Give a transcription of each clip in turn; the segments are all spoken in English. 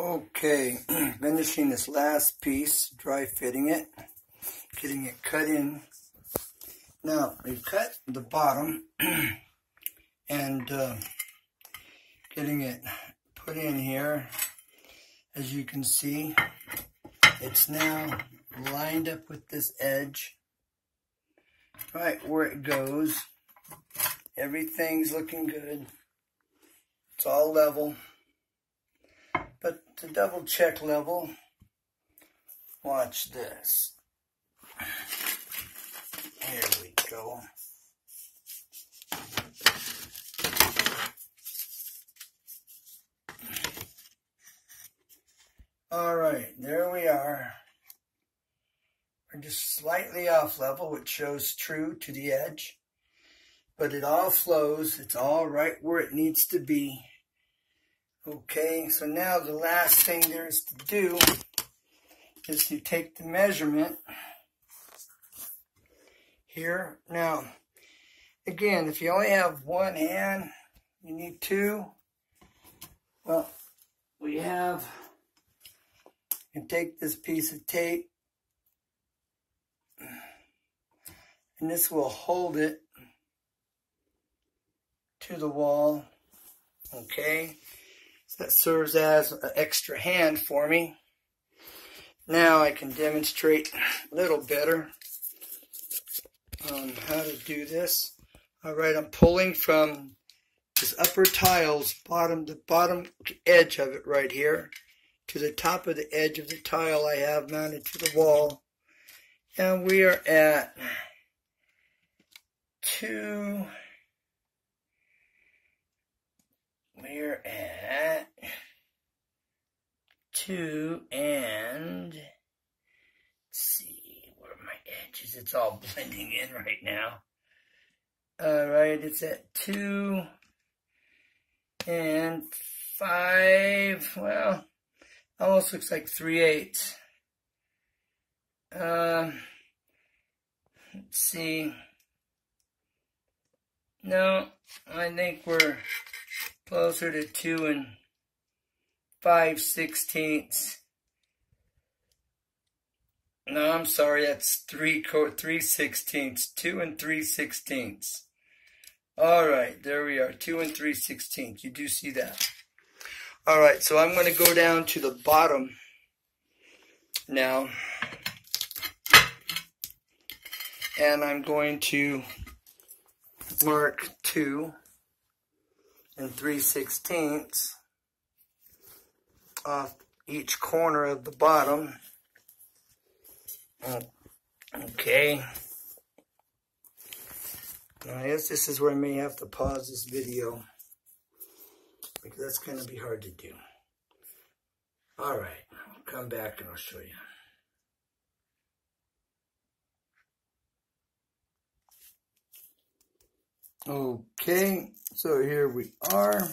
Okay, finishing this last piece, dry fitting it, getting it cut in. Now, we've cut the bottom and getting it put in here. As you can see, it's now lined up with this edge, right where it goes. Everything's looking good. It's all level. But to double check level, watch this. Here we go. All right, there we are. We're just slightly off level, which shows true to the edge. But it all flows. It's all right where it needs to be. Okay, so now the last thing there is to do is to take the measurement here. Now, again, if you only have one hand, you need two. Well, we have, you can take this piece of tape, and this will hold it to the wall, okay? So that serves as an extra hand for me. Now I can demonstrate a little better on how to do this. All right, I'm pulling from this upper tile's the bottom edge of it right here to the top of the edge of the tile I have mounted to the wall. And we are at 2 and let's see, where are my edges? It's all blending in right now. All right, it's at 2 and 5. Well, almost looks like 3/8. Let's see. No, I think we're closer to 2 and 5/16. No, I'm sorry, that's 3/16. 2 and 3/16. All right, there we are, 2 and 3/16. You do see that. All right, so I'm going to go down to the bottom now, and I'm going to mark 2 and 3/16 off each corner of the bottom. Okay. Now, I guess this is where I may have to pause this video, because that's going to be hard to do. All right, I'll come back and I'll show you. Okay, so here we are.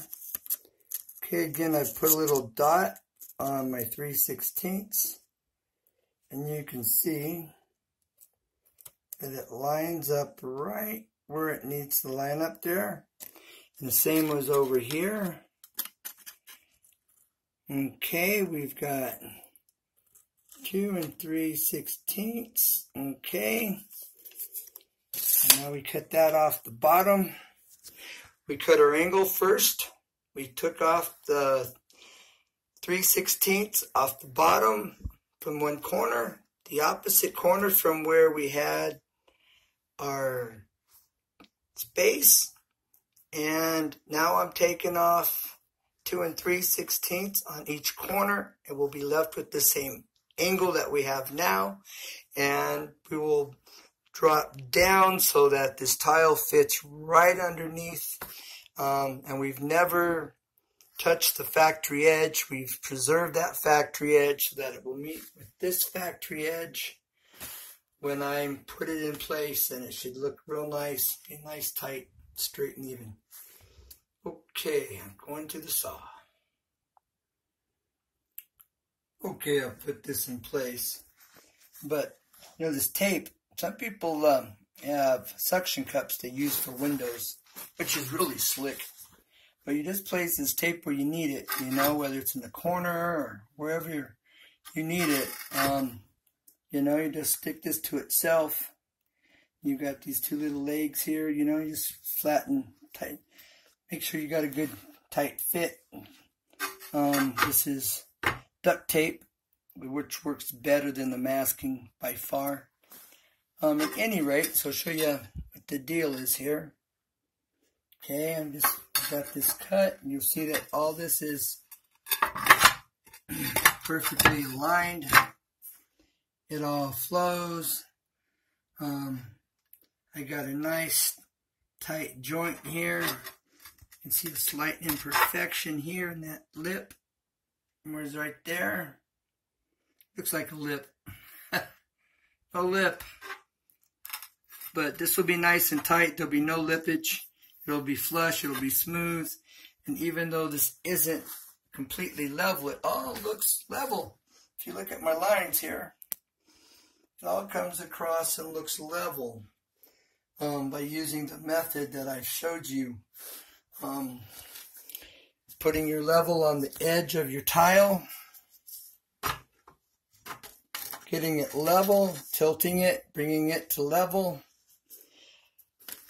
Okay, again, I put a little dot on my 3/16, and you can see that it lines up right where it needs to line up there. And the same was over here. Okay, we've got 2 and 3/16. Okay. And now we cut that off the bottom. We cut our angle first. We took off the 3/16 off the bottom from one corner, the opposite corner from where we had our space. And now I'm taking off 2 and 3/16 on each corner, and we'll be left with the same angle that we have now. And we will drop down so that this tile fits right underneath. And we've never touched the factory edge. We've preserved that factory edge so that it will meet with this factory edge when I put it in place, and it should look real nice, be nice, tight, straight and even. Okay, I'm going to the saw. Okay, I'll put this in place. But, you know, this tape, some people have suction cups they use for windows, which is really slick. But you just place this tape where you need it, you know, whether it's in the corner or wherever you need it. You know, you just stick this to itself. You got these two little legs here, you know, you just flatten tight. Make sure you got a good tight fit. This is duct tape, which works better than the masking by far. At any rate, so I'll show you what the deal is here. Okay, I've got this cut, and you'll see that all this is perfectly aligned. It all flows. I got a nice tight joint here. You can see a slight imperfection here in that lip. Where's right there? Looks like a lip. A lip. But this will be nice and tight. There'll be no lippage. It'll be flush. It'll be smooth. And even though this isn't completely level, it all looks level. If you look at my lines here, it all comes across and looks level by using the method that I showed you. Putting your level on the edge of your tile, getting it level, tilting it, bringing it to level,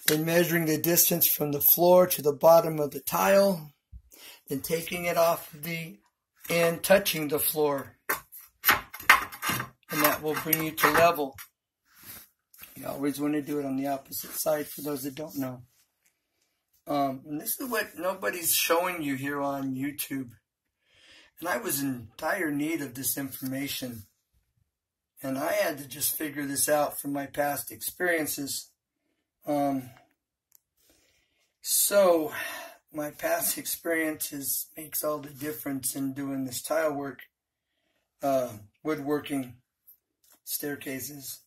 then measuring the distance from the floor to the bottom of the tile, then taking it off the end, touching the floor, and that will bring you to level. You always want to do it on the opposite side for those that don't know. And this is what nobody's showing you here on YouTube. And I was in dire need of this information. And I had to just figure this out from my past experiences. So my past experiences makes all the difference in doing this tile work, woodworking, staircases.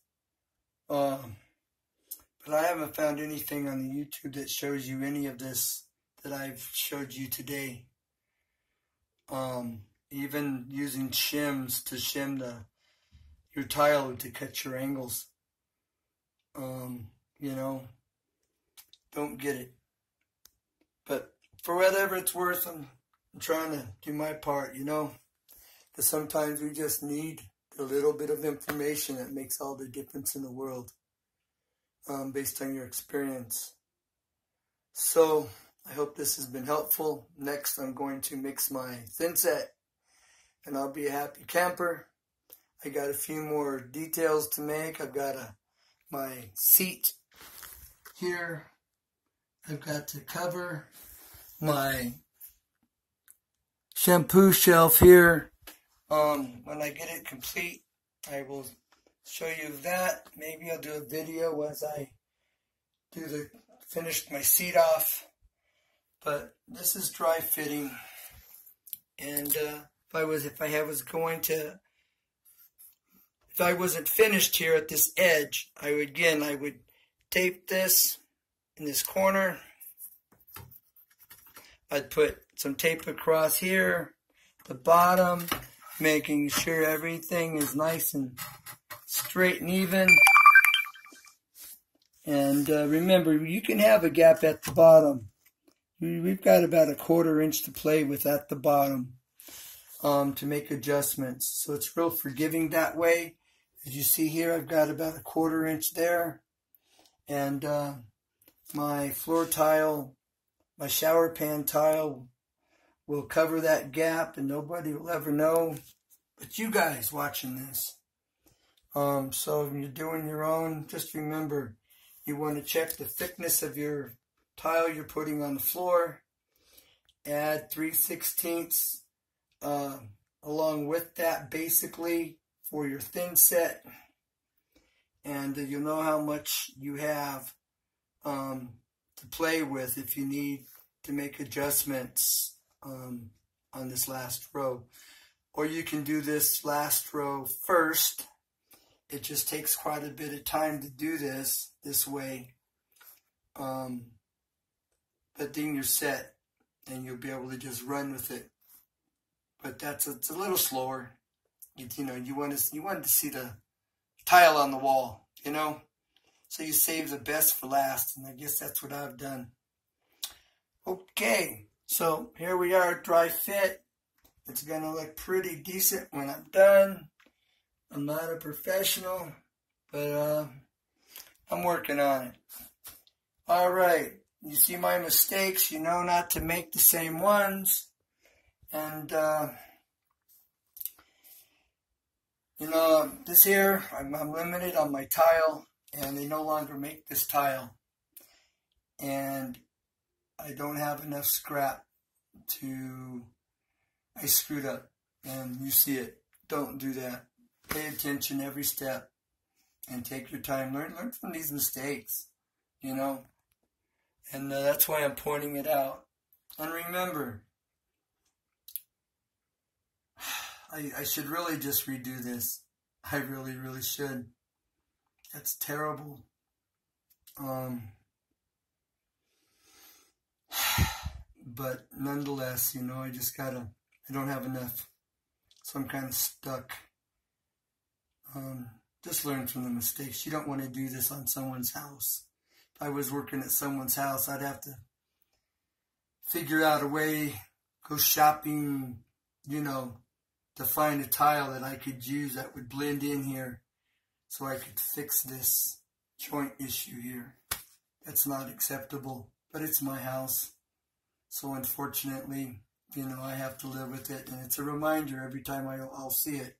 But I haven't found anything on the YouTube that shows you any of this that I've showed you today. Even using shims to shim your tile to cut your angles. You know, don't get it. But for whatever it's worth, I'm trying to do my part, you know. Because sometimes we just need a little bit of information that makes all the difference in the world. Based on your experience. So, I hope this has been helpful. Next, I'm going to mix my thin set, and I'll be a happy camper. I got a few more details to make. I've got my seat here. I've got to cover my shampoo shelf here. When I get it complete, I will show you that. Maybe I'll do a video as I finish my seat off. But this is dry fitting. And if I wasn't finished here at this edge, I would tape this in this corner. I'd put some tape across here, the bottom, making sure everything is nice and straight and even. And remember, you can have a gap at the bottom. We've got about a 1/4 inch to play with at the bottom to make adjustments. So it's real forgiving that way. As you see here, I've got about a 1/4 inch there. And my floor tile, my shower pan tile will cover that gap and nobody will ever know but you guys watching this. So when you're doing your own, just remember, you want to check the thickness of your tile you're putting on the floor. Add 3/16 along with that, basically, for your thin set. And you'll know how much you have to play with if you need to make adjustments on this last row. Or you can do this last row first. It just takes quite a bit of time to do this way. But then you're set and you'll be able to just run with it. But it's a little slower. You know, you want to see the tile on the wall, you know? So you save the best for last, and I guess that's what I've done. Okay, So here we are, dry fit. It's going to look pretty decent when I'm done. I'm not a professional, but I'm working on it. All right, you see my mistakes. You know not to make the same ones. And, you know, this here, I'm limited on my tile, and they no longer make this tile. And I don't have enough scrap I screwed up, and you see it. Don't do that. Pay attention every step and take your time. Learn from these mistakes, you know. And that's why I'm pointing it out. And remember, I should really just redo this. I really, really should. That's terrible. But nonetheless, you know, I don't have enough. So I'm kind of stuck. Just learn from the mistakes. You don't want to do this on someone's house. If I was working at someone's house, I'd have to figure out a way, go shopping, you know, to find a tile that I could use that would blend in here so I could fix this joint issue here. That's not acceptable, but it's my house. So unfortunately, you know, I have to live with it, and it's a reminder every time I'll see it.